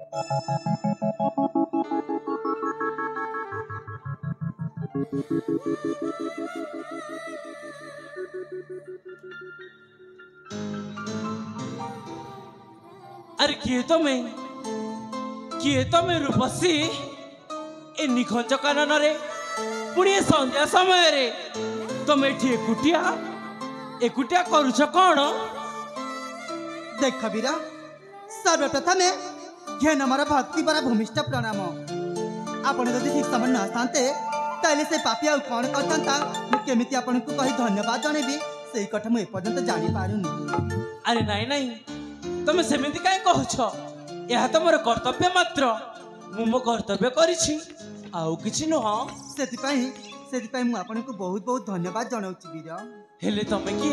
अरे किए तुम्हें रूपसी ए निखंज कानन रे पुणी संध्या समय रे तुम एठी एकुटिया करुछ कौन? देख वीरा सर्वप्रथम घेन मोर भक्ति पर भूमिष्ठ प्रणाम। आपण जदि ठीक समय न आसते ताले से पापी आ कौन करता केमिति आपण को कही धन्यवाद जनइबी से कथा मु एपर्यंत जानी पारुनी। अरे नाई नाई तुम सेमिति काहे कहछ? यह तो मोर कर्तव्य मात्र, मु मो कर्तव्य करिछि आउ किछि न। सेति मु आपण को बहुत बहुत धन्यवाद जनाउछि वीरा। हेले तमे कि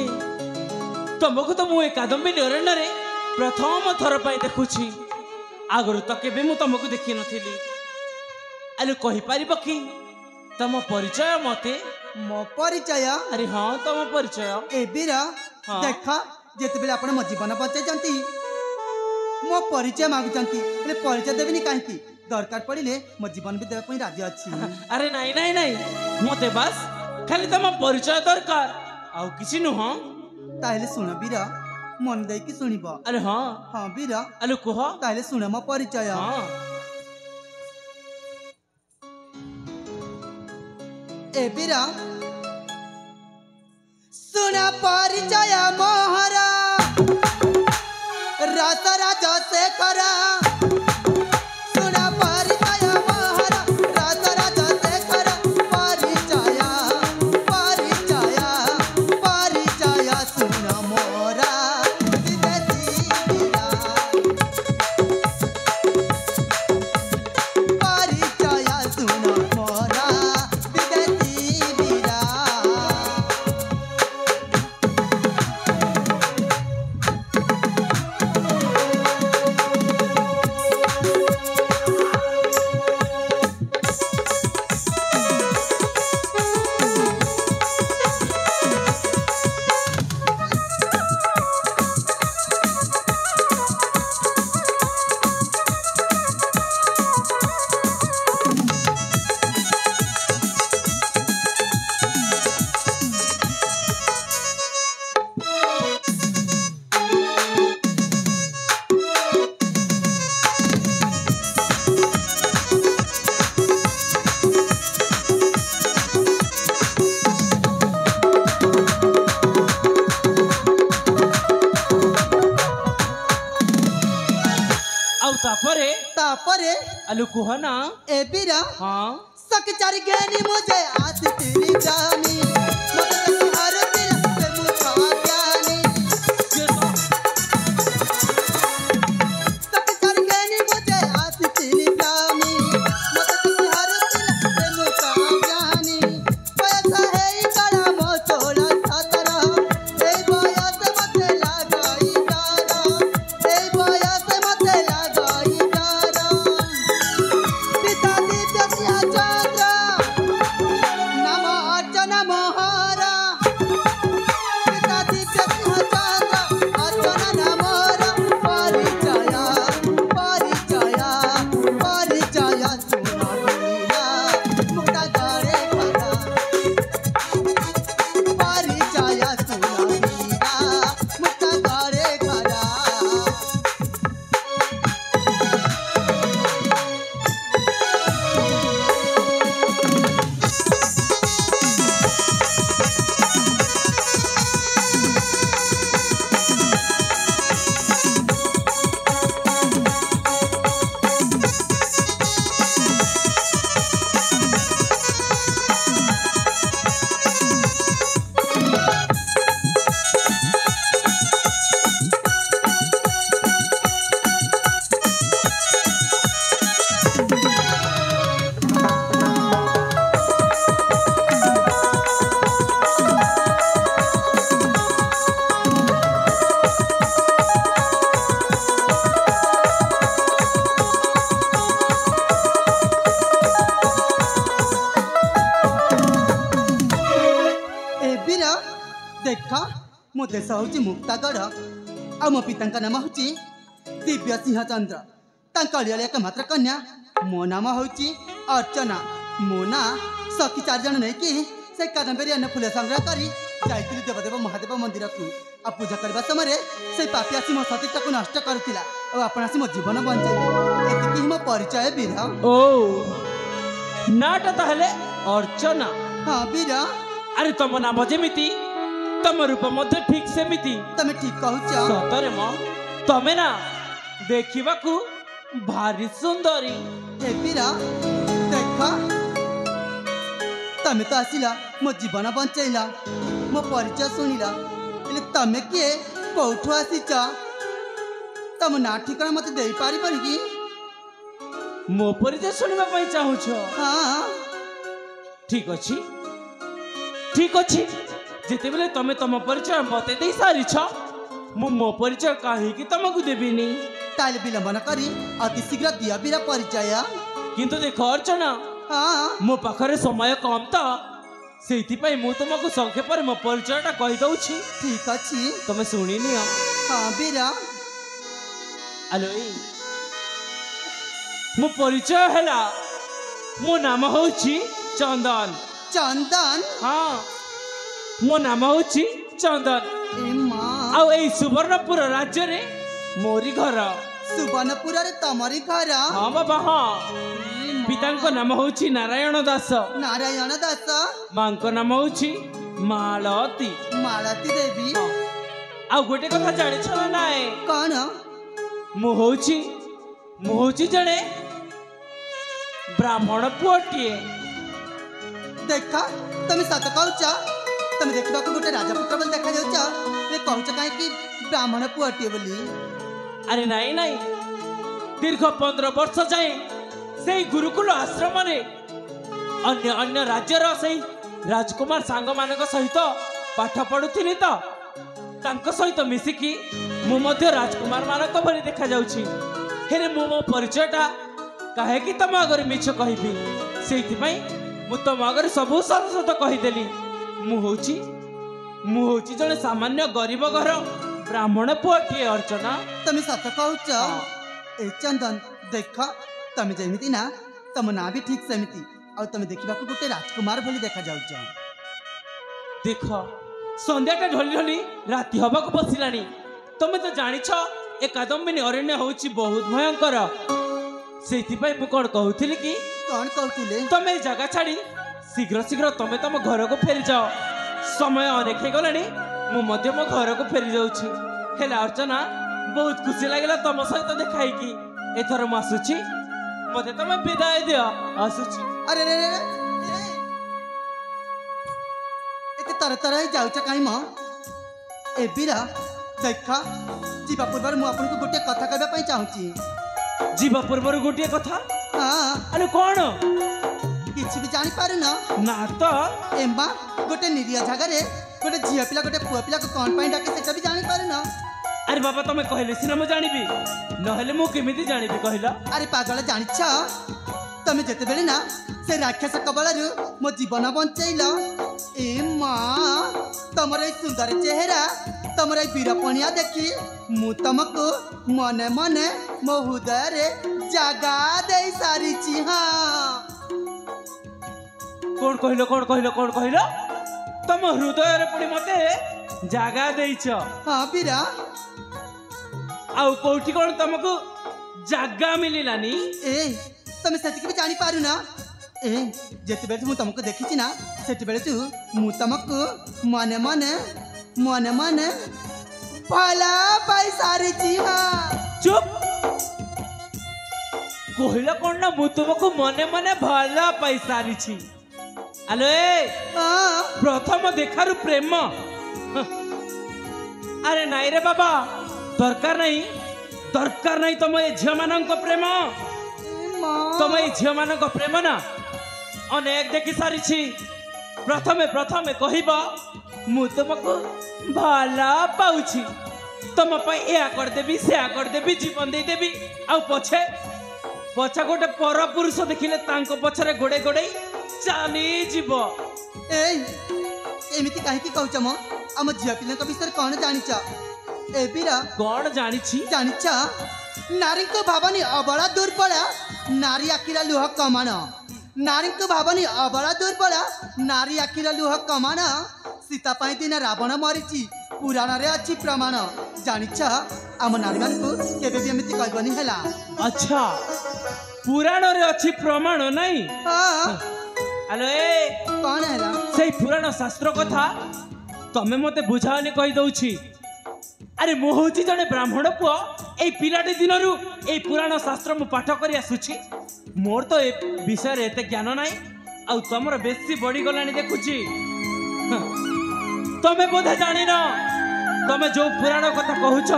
तुमको तो मु कादम्बिनी अरण्य रे प्रथम थर पाई देखुछि, आगरु तो केबे मु तुमको देखि नथिली। अरे कहि परिबो कि तम परिचय मते? मो परिचय? अरे हां तम परिचय। ए वीरा देखा जेते बेले आपण मो जीवन बचाई जंती मो परिचय मागु जंती ले परिचय देबिनी काहे की दरकार पड़िले मो जीवन भी देबे पई राजी अछि। अरे नाई नाई नाई मते बस खाली तम परिचय दरकार आउ किछि नु। हां ताहेले सुन वीरा मन दे की सुनिबो? अरे हां हां वीरा अरे कह ताहेले सुन मो परिचय। हां ए वीरा सुन परिचय मोहरा रात राजा से करा। सुन परिचय मोहरा रात राजा से करा। परिचय परिचय परिचय सुन मोरा विदेशी वीरा। परिचय सुन मोरा विदेशी वीरा। तापरे अलु कुहना ए वीरा हां सक चार गहनी मुझे आज तेरी जानी मत हर दिल से मुझा जानी। सक चार गहनी मुझे आज तेरी जानी मत हर दिल से मुझा जानी। पैसा है कड़ा मोचोड़ा सातरा ए बोया से मत लगाई तारा। ए बोया से मत लगाई तारा। पिता दिव्य सिंह चंद्र नम अर्चन मोहरा। पिता दिव्य सिंह चंद्र अर्चन नमोरा। परिचय परिचय परिचय सुन वीरा मुक्ता गरे खरा। परिचय सुन वीरा मुक्ता गरे खरा। देखा मो देश हूँ मुक्तागढ़ आ मो पिता नाम हूँ दिव्य सिंह चंद्र। अलियाली एकमात्र कन्या मो नाम हूँ अर्चना। मो ना सखी 4 जन नहीं कि से कादम्बरी अन्न फूल संग्रह करी जाइली देवदेव महादेव मंदिर को आ पूजा करने समय से पापी आसी मो सतीटा को नष्ट करुला और आपण आसी मो जीवन बंचाइले। एतिकी ही मो परिचय बीरा। ओ नाटा ताहले अर्चना। हाँ बीरा। अरे तुम नाम जेमिति तुम रूप मध्य ठीक सेमिति। तमे ठीक कहूच सतरे म तमे ना देखिबाकू भारी सुंदरी। ए बीरा देख तमे तो आसिला मो जीवन बंचाइला मो परिचय शुणिला हेले तमे किए कौठु आसीच तम ना ठिकाना मते देई पारि कि मो परिचय सुनिबा पई चाहूछ? हाँ ठीक अछि ठीक अछि जेते बेले तमे तम परिचय मते देई सारी छ मो परिचय काहे कि तमको देबिनी। ताले विलंबन करी अति शीघ्र दिया बीरा परिचय। किंतु देख अर्चना हाँ मो पाखरे समय कम तो सेति पई मु तुमको संक्षेप मो परिचयटा कहि दउछि। ठीक अछि तमे सुनि नियो। हाँ बीरा। आलो ए मो परिचय हैला मो नाम होछि चंदन। चंदन? हाँ मो नाम होछि चंदन। ए मां आउ ए सुवर्णपुर राज्य रे मोरी घर। सुवर्णपुर रे तमरी घर? हाँ बाबा हाँ। पिता नाम होछि नारायण दास। नारायण दास? मां को नाम होछि मालती। मालती देवी। आ गोटे कथा जानि छ ना नाय? कौन? मु होछि जणे ब्राह्मण पुअटिए। देखा तमे सत कहूच तमे देखबा को गोटे राजपुत्र बोल देखा जाउच ए कहूच काहे कि ब्राह्मण पुअटिए बोली? अरे नाई नाई दीर्घ 15 वर्ष जाए से गुरुकुल आश्रम रे अन्य अन्य राज्यर से राजकुमार सांग मानक सहित पाठ पढ़ुथिली तो तांको सहित मिसिकी मु मध्य राजकुमार मानक भली देखा जाउछि। हेरे मु मो परिचयटा काहे कि तम अगर मिछ कहिबी सेति पई मु तम अगर सबु सरसत कहिदेली। मु होछि जने सामान्य गरीब घर ब्राह्मण पुअटिए अर्चना। तमे सत कहूच? ए चंदन देख तमे जेमिति ना तम ना भी ठीक सेमिति आ तमे देखिबा को गोटे राजकुमार भली देखा जाउच। देख संध्याटा ढली ढली राति हबाक बसिलानी। तमे तो जानि छ ए कादम्बिनी अरण्य होछि बहुत भयंकर। सेति पई मु कोन कहउथिली कि कौन कहउथिले तमे जगह छाड़ी शीघ्र शीघ्र तमे तम घर को फेरी जाओ। समय अनेक हे गलानी मु मध्य मो घर को फेरी जाउछि। हेला अर्चना बहुत खुशी लागला तम सहित देखाई कि एथर मु आसुछि मते तमे विदाय दियो आसुछि। अरे रे रे एते तरह जाउछ काई म? ए बीरा देखा जीवा पूर्व मु आपन को गोटे कथा कहबा पई चाहूची। जीवा पूर्व गोटे कथा? हाँ। अरे कौन? किछि भी जानि पारु ना तो एम्बा गोटे निरिया जगह गोटे झिया पिला गोटे पुआ पिला को कौन पाई डाके सेटा भी जानि पारु? अरे बाबा तमे कहले सिना मु जानिबी नहले मु केमिति जानिबी कहला? अरे पागल जानिछ तमे जेते बेले ना से राक्षस कबलरु मो जीवन बंचैल। ए मां तमर ए सुंदर चेहरा तमर ए वीरपणिया देखी मु तमको मने मने मो हृदय रे जगा दे सारी छी। हाँ कौन कहलो तम हृदय रे पड़ी मते जागा देइछ? हाँ बीरा। आउ कोठी कोन तमको जागा मिलिलानी? ए तमे सेति भी जानि पारु ना? ए जेते बेले मु तमको देखिछि ना सेते बेले तू मु तमको मने मने भला पाई सारी छी। हाँ चुप कहला कोन ना मु तुमको मने मने भला पाई सारी छी। आलो ए प्रथम देखारु प्रेम? अरे नाई रे बाबा दरकार नहीं तुम ए झियो मानक प्रेम। तुम ए झियो मानक प्रेम ना अनेक देखि सारी छी। प्रथमे कहबा मु तुमको भला पाउछि तुम पई या कर देबी से कर देबी जीवन दे देबी आ पछे गोटे पर पुरुष देखिले तांको पछरे गोडे गोडे चाली जीव। एमिति काहे की कहउछ म? हम झिया पिला विषय कौन जानिछ? ए बीरा कौन जानिछि? जानिछ नारी को भावनी अबला दुर्बला नारी आखिरा लुह कमान नारी को भावनी अबला दुर्बला नारी आखिरा लुह कमान सीता पाई दिन रावण मरीची पुराण रे अच्छी प्रमाण जानिछ आम नारी मान को केबे भी एमिति कहबनी हैला। अच्छा पुराण रे अच्छी प्रमाण नहीं हां हेलो ए कौन हैला सही पुराण शास्त्र कथा तमे मते बुझावनी कहि दउछि। अरे मु होछि जने ब्राह्मण पुओ ए पिलाटी दिनरु ए पुराण शास्त्र मु पाठ करि आसुछि मोर तो ए विषय रे एते ज्ञान नाही आ तमर बेसी बड़ी गलानी देखुछि। तमे बोधे जानि न तमे जो पुराण कथा कहूछ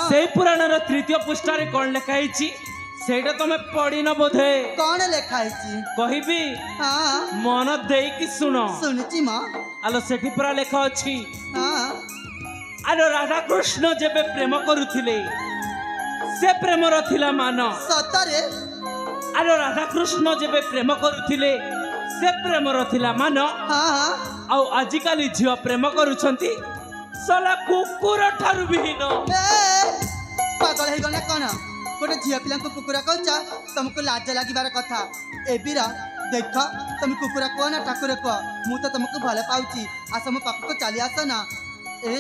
से पुराण रो तृतीय पृष्ठ रे कोन लिखा हिछि सेटा तमे पढ़ी न बोधे कौन लिखा हिछि कहिबी हां मन देई कि सुनो सुनिछि मां आलो सेठी पुरा लेखा अछि। हां आलो राधा कृष्ण जेबे प्रेम करुथिले से प्रेम रथिला मान सतरे आलो राधा कृष्ण जेबे प्रेम करुथिले से प्रेम रथिला मान हां आ आजिकाली झियो प्रेम करूछंती सला कुकुर ठारु बिहीन पागल है गने कोन गोटे झिया पिला को कुकुरा कहचा तुमको लाज लागिबार कथा एबिरा देख तुम कुकुरा को ना ठाकुर को मु तो तुमको भले पाउची आस मो पाप को चली आस ना ए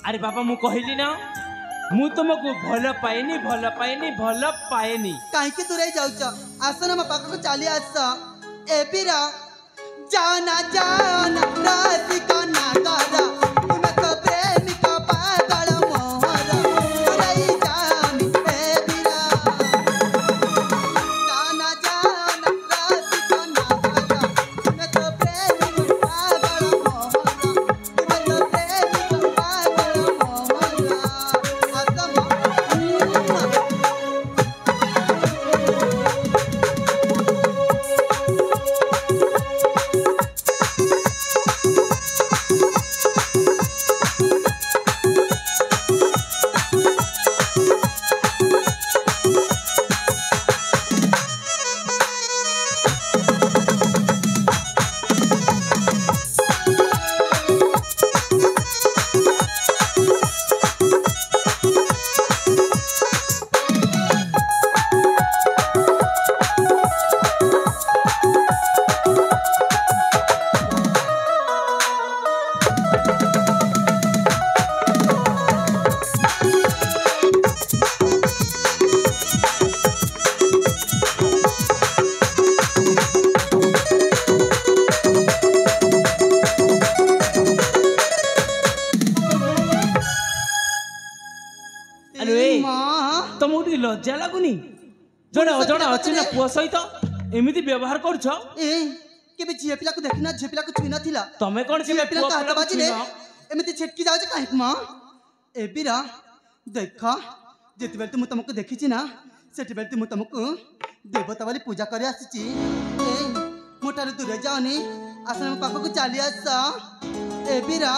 अरे बाबा मु कहिली ना मु तुमको भल पाएनी काहे के दूर जाउच आस ना मो पाप को चली आस एबिरा जाना जाना राधिका नागारा तुम्हें तो प्रेमिका पागल मोहरा तुरई जानी एबिरा जाना जाना राधिका नागारा तुम्हें तो प्रेमिका पागल मोहरा तुम्हें तो प्रेमिका पागल मोहरा असम लज्जा लगुनी जड़े अजड़ा अच्छी ना पुआ सहित एमती व्यवहार कर झील पिला को देखना झील पिला को छुई ना तमें कौन झील पिला को हाथ बाजिले एमती छिटकी जाउछ काहे मां एबिरा देख जेते बेल तुमको देखिछि ना सेते बेल तुमको देवता वाली पूजा करे आसीछि ए मोटार दूर जाओनी आसन पापा को चली आस एबिरा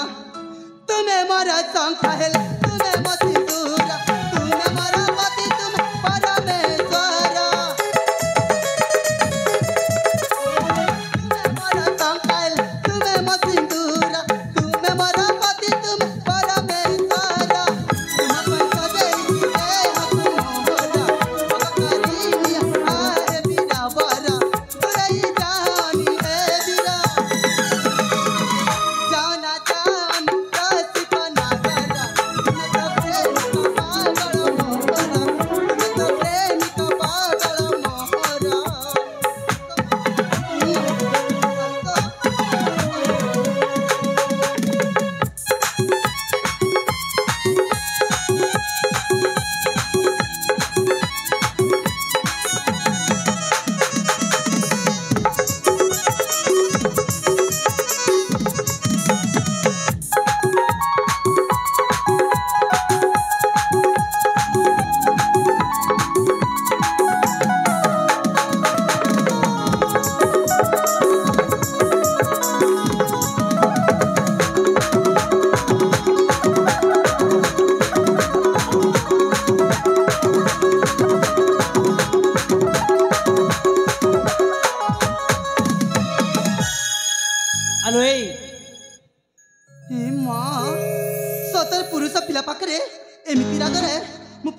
तुम्हें मारा संग कहल तुम्हें मती दूर तुम्हें मारा पति तुम परमेश्वर तुम्हें मारा संग कहल तुम्हें मती दूर तुम्हें मारा पति तुम परमेश्वर तुम्हें सजई ए हकुमोरा करीनी आए बिना वरा तुरई जानी ए बिरा जाना जान रसिका नागरा तुम्हें तो प्रेम पागल मोहरा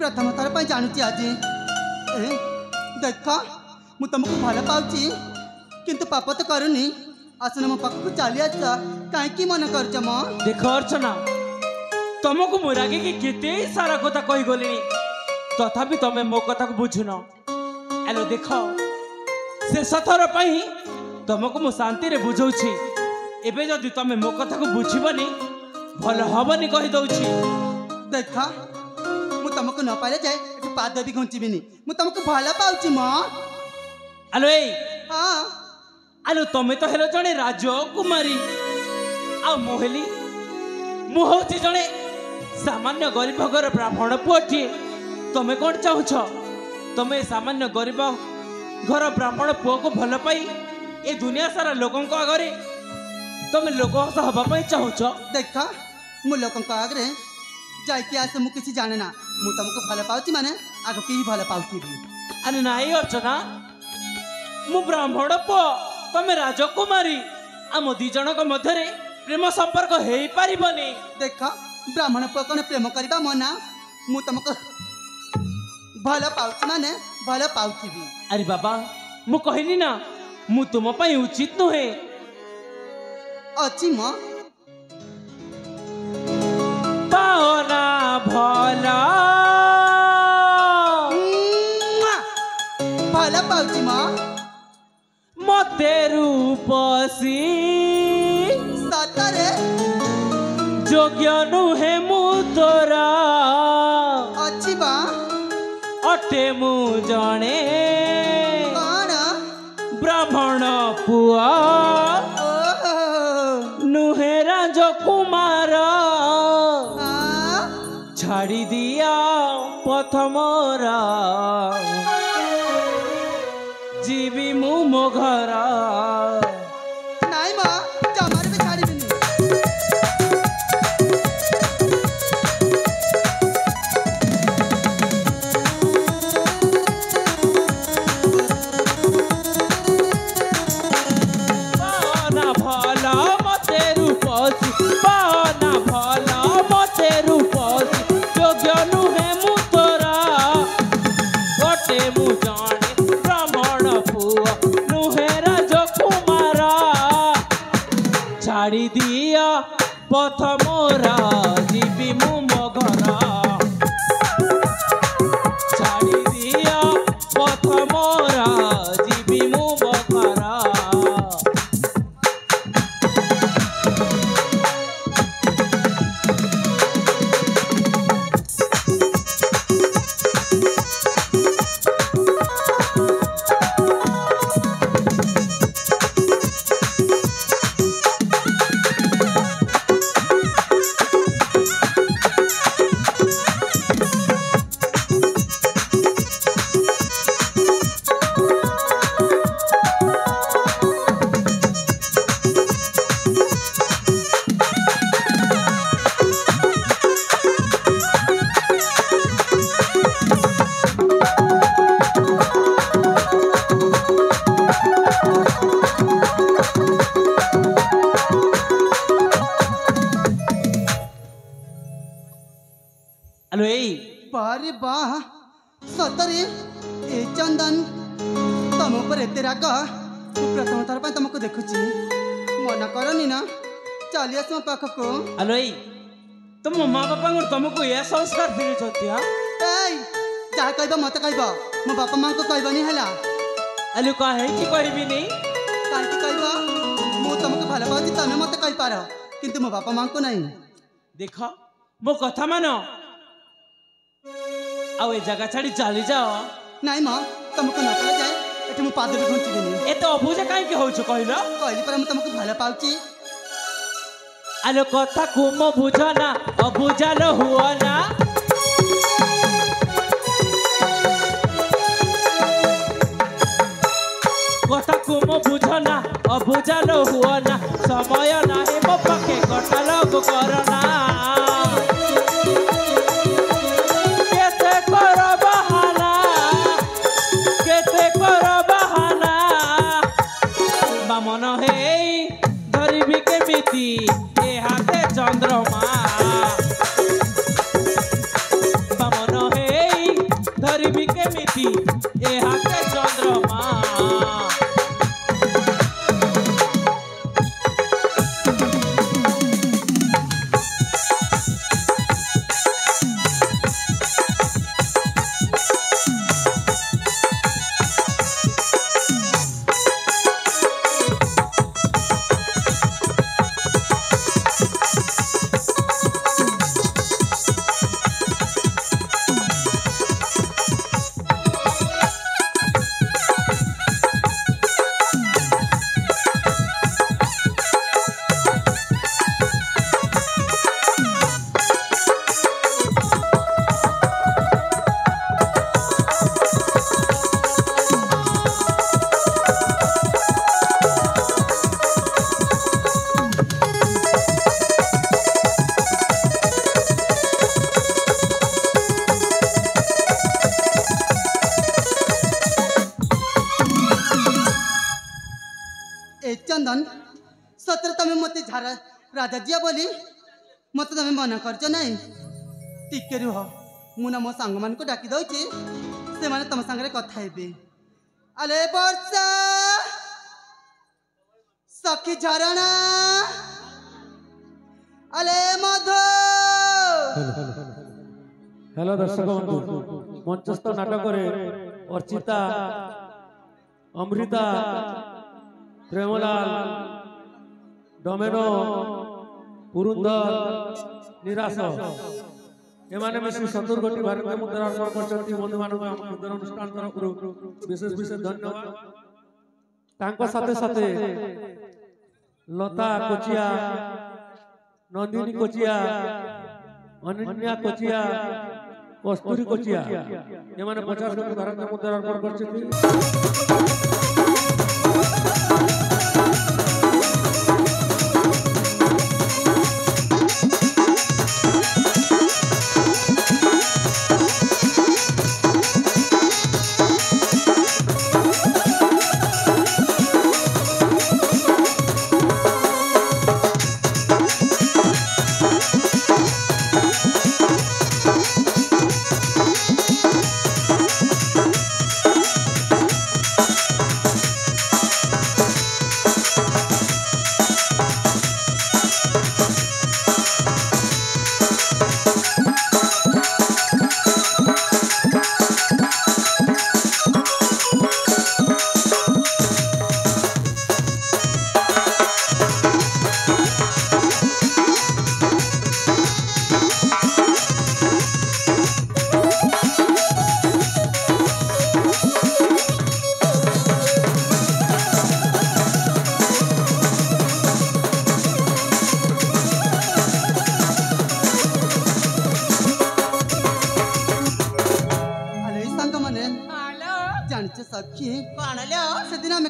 प्रथम थर पर जानूची आज देख मु तुमको भल पाऊची किंतु पाप तो करूनी आसन मो पाखक चली आस कहीं मन कर देख अर्चना तुमको मु रागे कि केते सारा कथा कही गली तथापि तमे मो कथा को बुझुन हेलो देख शेष थर पई तुमको मु शांति रे बुझौछि एबे जदि तमे मो कथा को बुझिबनी भल हबनी कहि दउछि देख मु तुमको न पाले जाए एठु पाद भी घुंचीबिनी मु तुमको भल पाउची म हेलो ए हां हेलो तमे तो हेलो जणे राजकुमारी आ मोहली मु होछि जणे सामान्य गरीब घर ब्राह्मण पुअटी तमे कोन चाहुछ तमे सामान्य गरीब घर ब्राह्मण पुओ को भल पाई ए दुनिया सारा लोगों को आगरे तमे लोक हवा पाई चाहुछ देख मु लोगों को आगरे जाइके आसे मु किसी जाने ना मु तुमको भल पाउची माने आगो की भल पाउची अरे नाई अर्चना मु ब्राह्मण पुओ तमे राजकुमारी आम दी जन मध्य प्रेम संपर्क हो पारिबनी देख ब्राह्मण पुओ कौन प्रेम करबा मना मु तुमको भल पाउची माने भल पाउची भी अरे बाबा मु कहली ना मु तुम पई उचित नुहे अच्छी म पाओना भला भल पाउची म मते रूपसी सतरे योग्य नुहे मु तोरा अच्छी बा अटे मु जणे कौन ब्राह्मण पुआ नुहे राजकुमार छाड़ी दिया पथ मोरा जीवी मु मो घर नाई मां जमार भी छाड़ी बिनी पाना भला मते रूपसी पाना भला मते रूपसी योग्य नुहे मु तोरा गोटे मु जाने ब्राह्मण पुआ नुहे राजकुमार छाड़ी दिया पथ मोरा जीवी मु मो घर छाड़ी दिया पथ मोरा जीवी मु मो घर हेलो ए बारे वाह सतरे ए चंदन तुम ऊपर एते राग प्रथम थर पर तुमको देखुची मना करनी ना चली आस मो पाखको हेलो ए तुम माँ बापा तुमको यह संस्कार फिर चलती हाँ ए जहाँ कहब मत कहब मो बापा माँ को कहबनी है हेलो कहे कि कहबी नहीं कहीं कहब मु तुमको भल पाऊँ तुम मत कही पार किंतु मो बापा माँ को नहीं देख मो कथा मान आउ ए जगह छाड़ी चली जाओ नहीं माँ तुमको न पड़ा जाए एठी मु पाद भी घुंचीबिनी ए तो अबुझा कहीं होछ कहलो कहली पर मु तुमको भल पाऊची आलो कथा कुम बुझना अबुझाल हुआ ना कथा कुम बुझना अबुझाल हुआ ना समय नाही मो पाखे कटाल करना मन हे धरबी केमिति ए हाथे चंद्रमा मन हे चंदन सतर तमें मत झारा राजा जिया बोली मत तमें मना करछ नहीं टिके रुह मुना मो सांग मान को डाकी दउची से माने तम संगे कथा हेबे अले वर्षा सखी झरणा अले मधु हेलो दर्शक बंधु मंचस्थ नाटक अर्चिता अमृता प्रेमलाल डोमेनो पुरुंदर निराश एमाने मिसी 70 कोटी भारतीय मुद्रा अर्पण करछंती बंधु मानक सुंदर अनुष्ठान तरफ विशेष विशेष धन्यवाद तांको साथे साथे लता कोचिया नंदिनी कोचिया अनन्या कोचिया कस्तूरी कोचिया एमाने 50 कोटी भारतीय मुद्रा अर्पण करछंती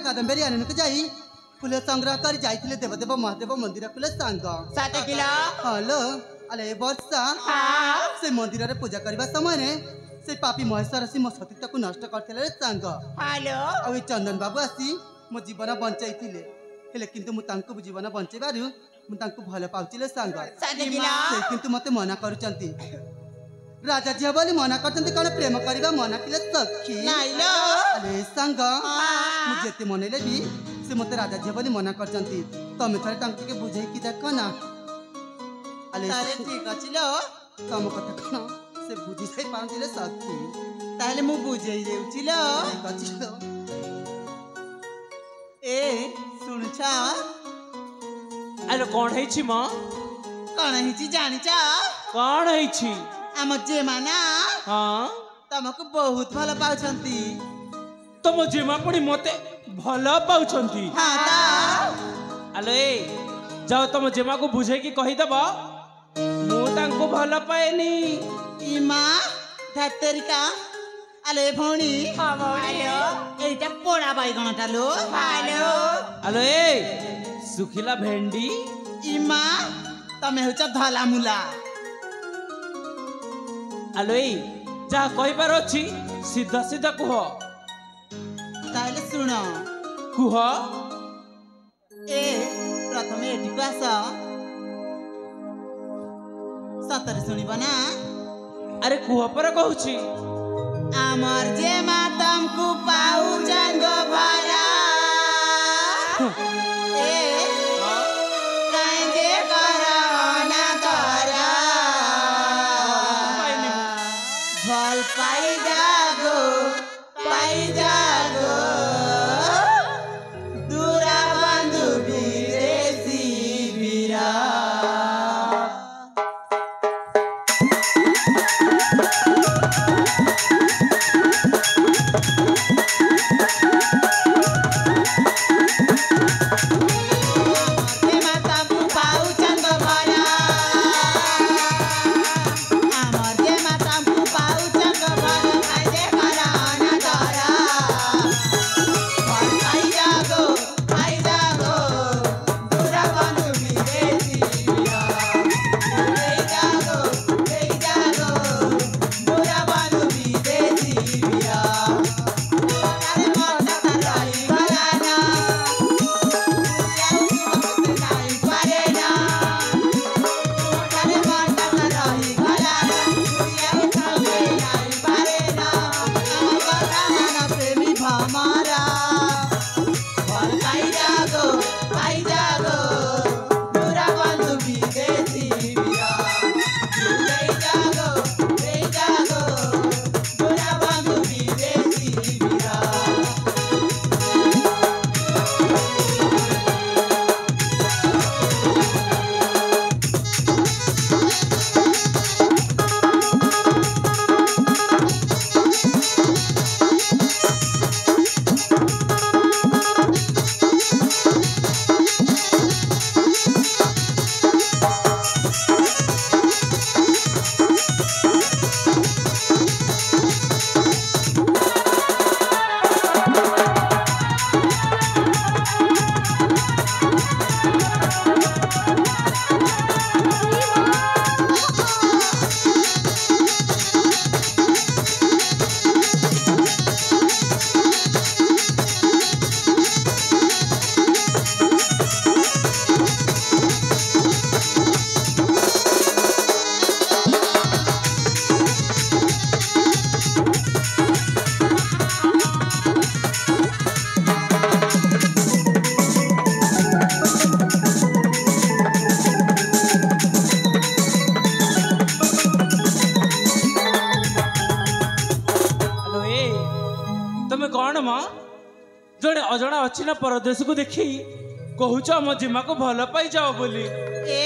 कादम्बरी आनन को जाई फुल संग्रह कर जाइथिले देवदेव महादेव मंदिर कुले सांग 7 किलो हेलो अले वर्षा से मंदिर रे पूजा करबा समय ने से पापी महेश्वर आसी मो सतीत्व को नष्ट करथिले सांग हेलो आ चंदन बाबू आसी मो जीवन बंचाइथिले हेले किंतु मु तांको जीवन बंचेबारु मु तांको भलो पाउचिले सांग 7 किलो से किंतु मते मना करूचंती राजा जी बोली मना करते कौन प्रेम करवा मना किले सखी अरे सांग मुझे मनइले भी से मत राजा जी बोली मना करते तमें थे के बुझे कि देख ना अरे ठीक अछि लो तम कथा कौन से बुझी से पाउले सखी ताले मु बुझे देउछि लो ठीक अछि लो ए सुन छा अरे कौन है छी मां कौन है छी जानि छा कौन है छी आम जे माना हाँ तुमको बहुत भल पाउछंती तुम जेमा पड़ी मते भला पाउछंती हाँ अलो ए जाओ तुम जेमा को बुझे की कहि दबा मु तांको भला पाएनी इमा धतरिका अले भौणी हेलो एटा पोड़ा बाइगण टालो हेलो अलो ए सुखिला भेंडी इमा तमे होचा धला मुला अलो ए जा कहि पार अछि सीधा सीधा कुह ताले सुनो कुह ए प्रथमे एठी को आस सतर सुनिबो ना अरे कुह पर कहूची आमर जे मा तुमको पाऊ जंगो भरा ए कांजे करा ना करा भल पाई जागो दूरा बंधु विदेशी बीरा कौन मा जड़े अजणा अच्छी ना परदेश को देखी कहूच मो जिमा को भल पाई जाओ बोली ए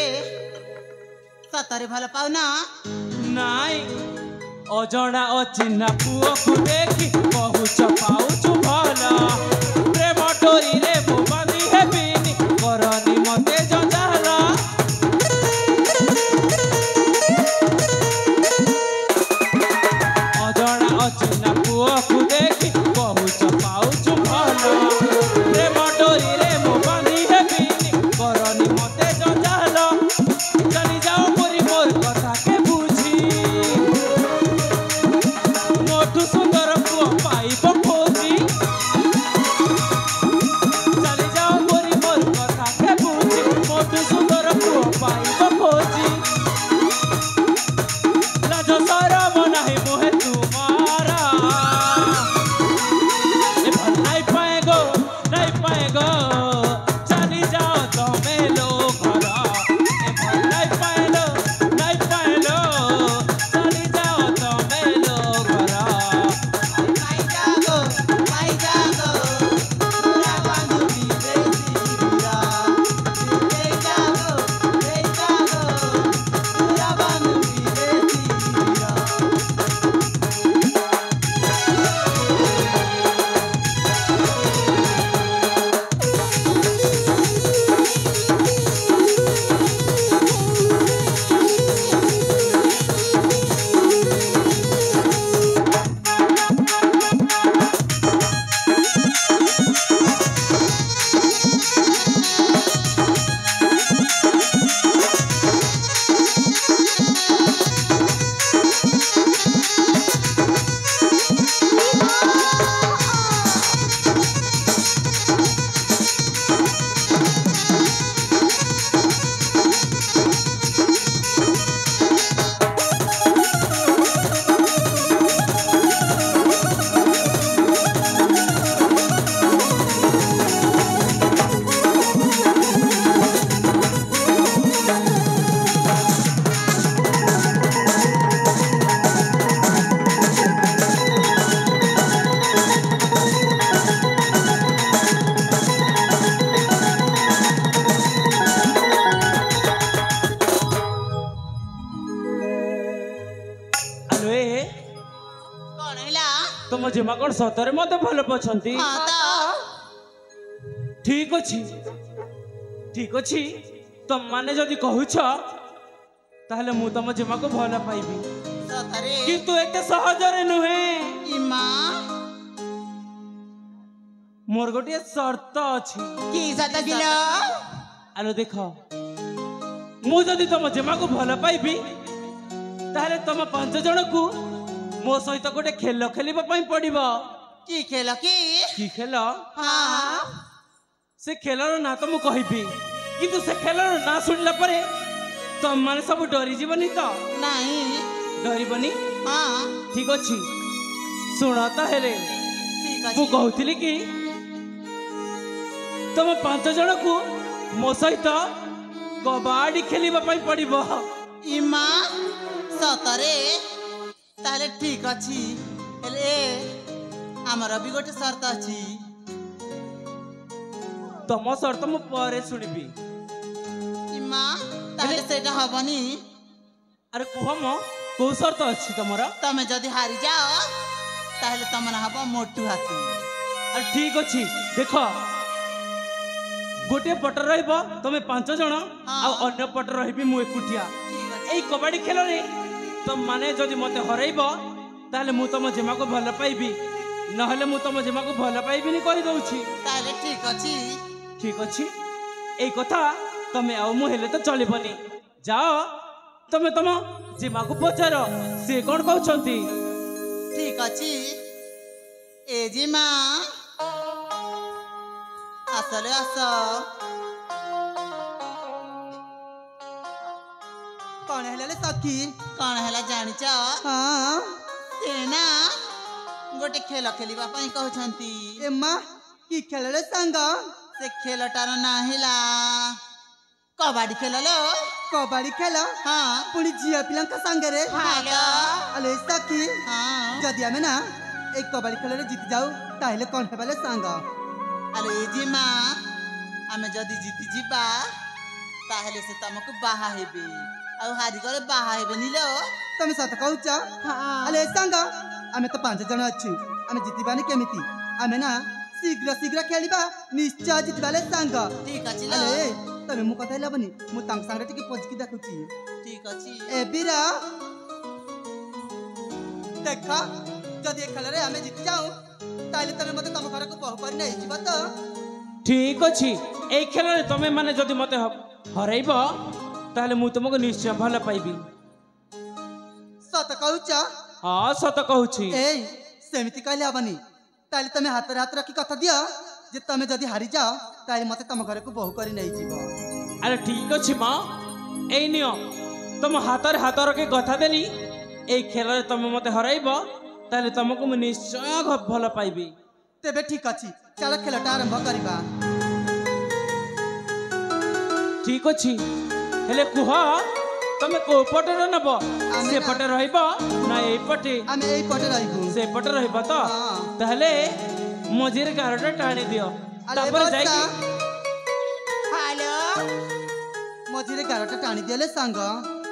सतरे भल पाऊ ना नाई अजणा अचिन्हा पुओ को देखी कहूच पाउछु भल प्रेम डोरी रे मो बांधी हेबिनी करनी मते जंजाल अजणा अचिन्हा पुओ को देखी कहूच पाउछु भल प्रेम डोरी रे मो बांधी हेबिनी करनी मते जंजाल चली जाओ मोरी मोर कथा के बुझी मोटू सुंदर पुओ पाइब खोजी चली जाओ मोरी मोर कथा के बुझी मोटू सुंदर पुओ पाइब खोजी लाज सरम नाही मोहे तुम्हारा ए भल नहीं पाएगो चली जाओ तमे लो घर ए भल नहीं पाएलो चली जाओ तमे लो घर पाई जागो पूरा बंधु विदेशी वीरा ले जागो पूरा बंधु विदेशी वीरा अरे कौन हैला तुम जिमा कौन सतरे मते भल पछंती हां तो ठीक अछि तुम माने जदि कहूछ ताहले मु तुम जिमा को भल पाइबी सतरे किंतु एते सहजरे नुहे इमा मोर गोटे शर्त अछि की सत किलो आलो देख मु जदि तुम जिमा को भल पाइबी ताहले तुम 5 जण को मो सहित गोटे खेल खेलिबा पई पड़िबो की खेल की खेल हां से खेलर ना तो मु कहबी किंतु से खेलर ना सुनला परे तुम माने सब डरी जीवनी तो नहीं डरबनी हां ठीक अछि सुन ताहेले ठीक मु अछि कहूतिली कि तुम 5 जण को मो सहित कबाड़ी खेलिबा पई पड़िबो इमा सतरे ताले ठीक अछि हेले हमर भी गोटे शर्त अछि तम शर्त मु परे सुनिबी इमा ताले सेटा हबनी अरे कुह म को शर्त अछि तमरा तमे जदि हारि जाओ ताले तमन हब मोटू हाथी अरे ठीक अछि देख गोटे पट रहइबो तमे 5 जण आ अन्य पट रहबी मु एकुटिया ठीक अछि एई कबाड़ी खेल रे तुम माने जदि मते हरइबो ताले मु तम जिमा को भल पाइबी नहले मु तम जिमा को भल पाइबी नि कहि दउछि ताले ठीक अछि एई कथा तमे आ मु हेले तो चलिबनी जाओ तमे तम जिमा को पचार से कोन कहउछंती ठीक अछि ए जिमा असले अस कौन है ले सखी कौन हैला जानिच हाँ सेना गोटे खेल खेलिबा पई कहउछंती एम्मा की खेल रे संग से खेलटार ना हिला कबाडी खेल लो कबाड़ी खेल हाँ पुणी झिया पिला संगे रे हेलो अले सखी हाँ जदि आमे ना एक कबाड़ी खेल जीति जाऊ ताहले कौन हेबाले सांग आलो ए जे माँ आमे जदि जीति जीबा ताहले से तमको बाहा हेबे आउ हारी गले बाहा हेबे निलो तमे सत कहूच अले सांग आमे तो 5 जन अच्छी आमे जीतिबानी केमिति आमे ना शीघ्र शीघ्र खेलिबा निश्चय जीतिबाले सांग ठीक अछि लो अले तमे मु कथा लबनी मु तांग सांगरे टिके पजकी देखुची ठीक अछि ए बीरा देखा जदि ए खेल रे आमे जीति जाऊ ताले तमे मते तम घर को बहु कर नै जीवा तो ठीक अछि ए खेल रे तमे माने जदि मते हरैब ताले मु तुमको निश्चय भल पाइबी सत कहूच हाँ सत कहूची ए सेमिति कहले हबनी ताले तमे हाथ रे हाथ रखी कथा दियो जे तमे जदि हारी जाओ ताले मते तम घर को बहु कर नै जीवा अरे ठीक अछि माँ ए नियो तुम हाथ रखी कथा देली ए खेल रे तमे मते हरैब ताले तुमको मु निश्चय भल पाइबी तेबे ठीक अछि चलो खेलटा आरंभ करिबा ठीक अछि हेले कुह तमे को पटे नब से पटे रहइब ना ए पटे आमे एई पटे रहिबू से पटे रहइब तो हाँ। ताहले मझिर गारटा टाणी दियो तापर जाई हेलो मझिरे गारटा टाणी दिले सांग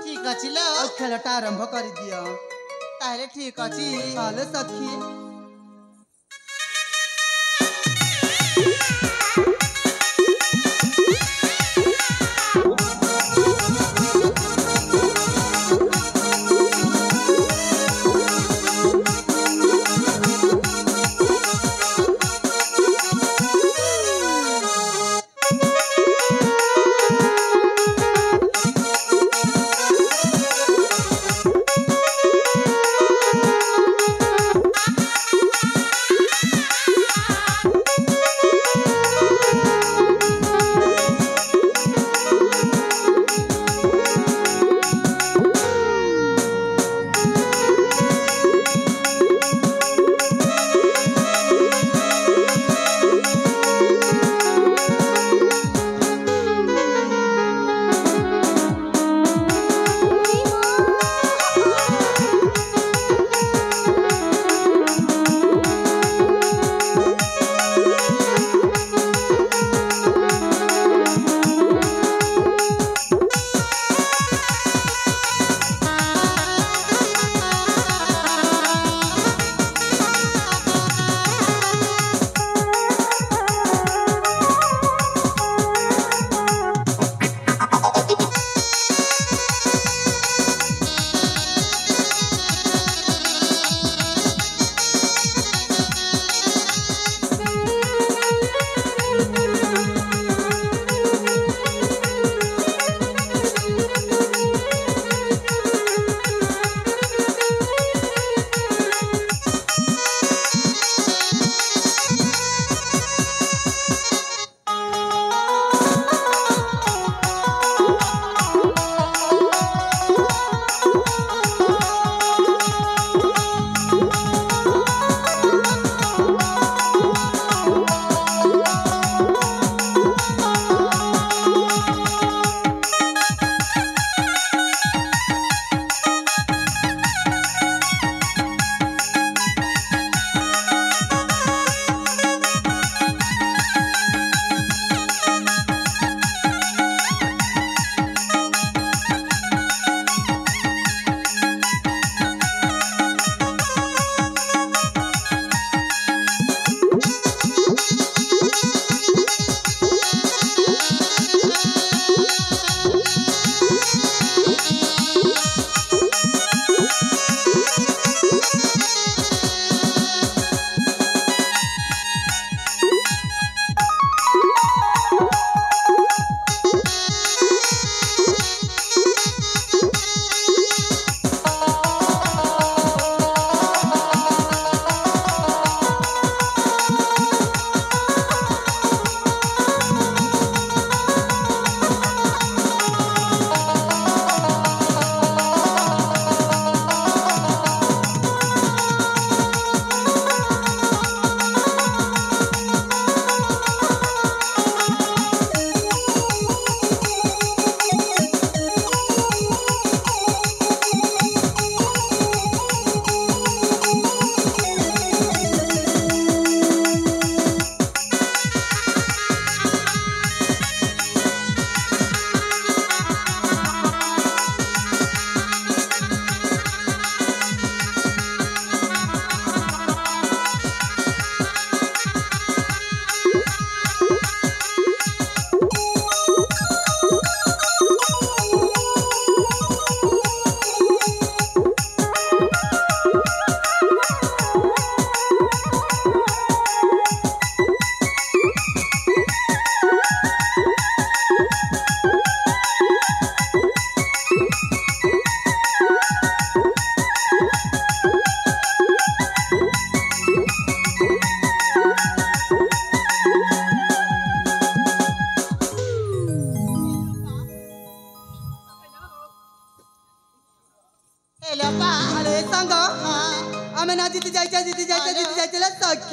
ठीक अछि लो और खेलटा आरंभ करि दियो ताहले ठीक अछि हाले सखी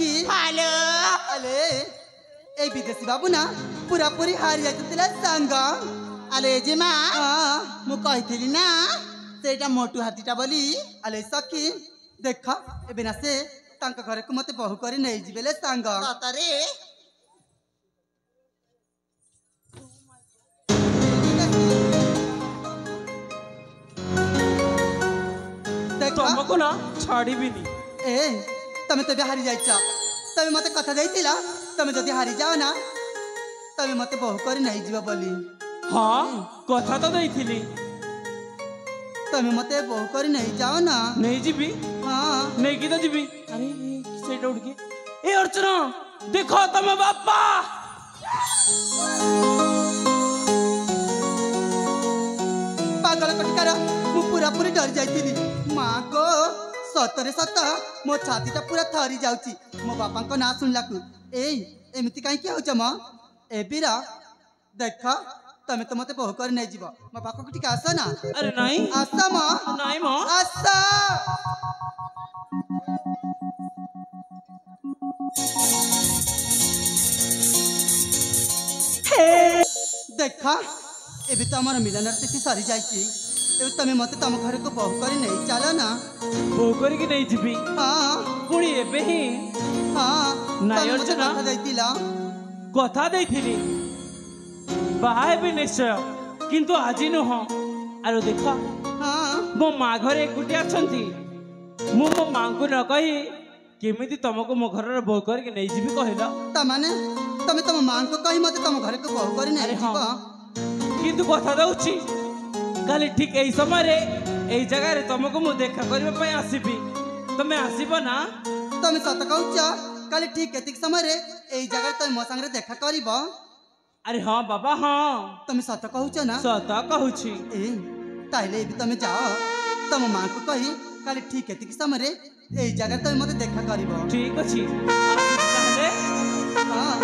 सखी हेलो अले ए विदेशी बाबू ना पूरा पूरी हारी जाइतिला संग अले जेमा हाँ मु कहिथिली ना सेटा मोटू हाथीटा बोली अले सखी देखा एबे ना से तांका घरे को मते बहु करी नहीं जिबेले संग सतरे देखा ତମକୁ ନା ଛାଡ଼ିବିନି। ए तमे तो हारी जाइछ तमे मते कथा देइतिला तमे जदी हारी जाओ ना तमे मते बहु करी नहीं जिबा बोली ହଁ କଥା ତ ଦେଇଥିଲି तमे मते बहु करी नहीं जाओ ना ନେଇଯିବି हाँ ନେଇକି ତ ଯିବି। ଆରେ ସେଇଟା ଉଠିକି ଏ ଅର୍ଚ୍ଚନା ଦେଖ ତମ ବାପା। पागल कटिकार मु पूरा पूरी डरी जाइतिली माँ को सतरे सत मो छातीटा पूरा थरी जाउची मो बापा को ना सुनलाकू एई एमिति काई के होच म ए बीरा देख तमे तो मते बहु कर नै जीव मो बापा को टिका आस ना अरे ନାଇଁ आस म ନାଇଁ ମ आस देख एबे तो हमर मिलनर तिथि सरी जाइची एबे तमे मते तम घर को बहु कर नै चलो ना ବୋଉ କରିକି ନେଇଯିବି हाँ ପୁଣି ଏବେ ହିଁ हाँ ନାଇଁ ତମେ ମତେ ଅର୍ଚ୍ଚନା। କଥା ଦେଇଥିଲ କଥା ଦେଇଥିଲି ବାହା ହେବି ନିଶ୍ଚୟ କିନ୍ତୁ ଆଜି ନୁହଁ। ଆରେ ଦେଖ हाँ ମୋ ମା ଘରେ ଏକୁଟିଆ ଅଛନ୍ତି ମୁଁ ମୋ ମାଙ୍କୁ ନ କହି କେମିତି ତମକୁ ମୋ ଘରର ବୋଉ କରିକି ନେଇଯିବି କହିଲ। तमाने तमे तम मां को कही मते तम घर को बहु करी नै अरे जीव हाँ। କିନ୍ତୁ କଥା ଦଉଛି କାଲି ଠିକ ଏଇ ସମୟରେ ଏଇ ଜାଗାରେ ତମକୁ ମୁଁ ଦେଖା କରିବା ପାଇଁ ଆସିବି ତମେ ଆସିବ ନା। तमे सत कहउछ काली ठीक एतिक समय रे एई जगह तमे मो संगे देखा करिवो ଆରେ ହଁ ବାବା ହଁ तमे सत कहउछ ना ସତ କହୁଛି। ए ताइले भी तमे जाओ तम मां को कही काली ठीक एतिक समय रे एई जगह तमे मते देखा करिवो ଠିକ ଅଛି ଆସିବି ତାହେଲେ। हां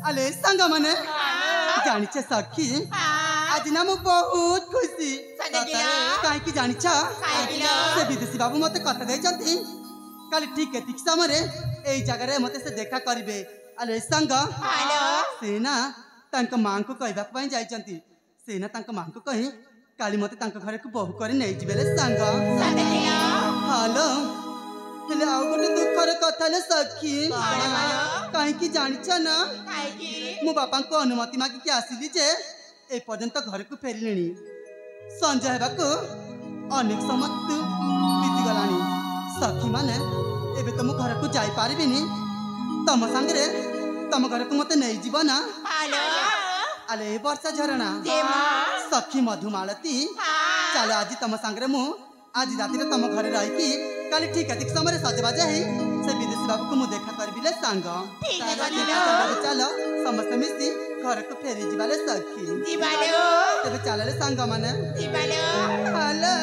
अले संग माने जानी छे सखी आज ना मु बहुत खुशी काहे की जानी छ से विदेशी बाबू मते कथा दे जंती काली ठीक एतिक समय रे एई जगह रे मते से देखा करिवे अले संग सेना तांक मां को कहबा पई जाई जंती सेना तांक मां को कही काली मते तांक घर को बहु करी नै जिबेले संग हेलो हेले आउ गोटे दुखर कथा ले सखी काहे की जानी छ ना मो बापा को अनुमति मागी के आसिली जे ए पर्यंत घर को फेरिलेनी संजय हेबा को अनेक समय बीती गलानी सखी माने एबे तो मु घर को जाई पारिबिनी तम संगरे तम घर को मते नै जीव ना अले वर्षा झरणा सखी मधुमालती चलो आज तम संगरे मु आज राति रे तम घरे रही की काली ठीक है समय सजबाज है से विदेशी बाबू को मु देखा करबिले संग चलो समस्त मिसी घर को फेरी जिबाले सखी तेबे चलले संग माने हेलो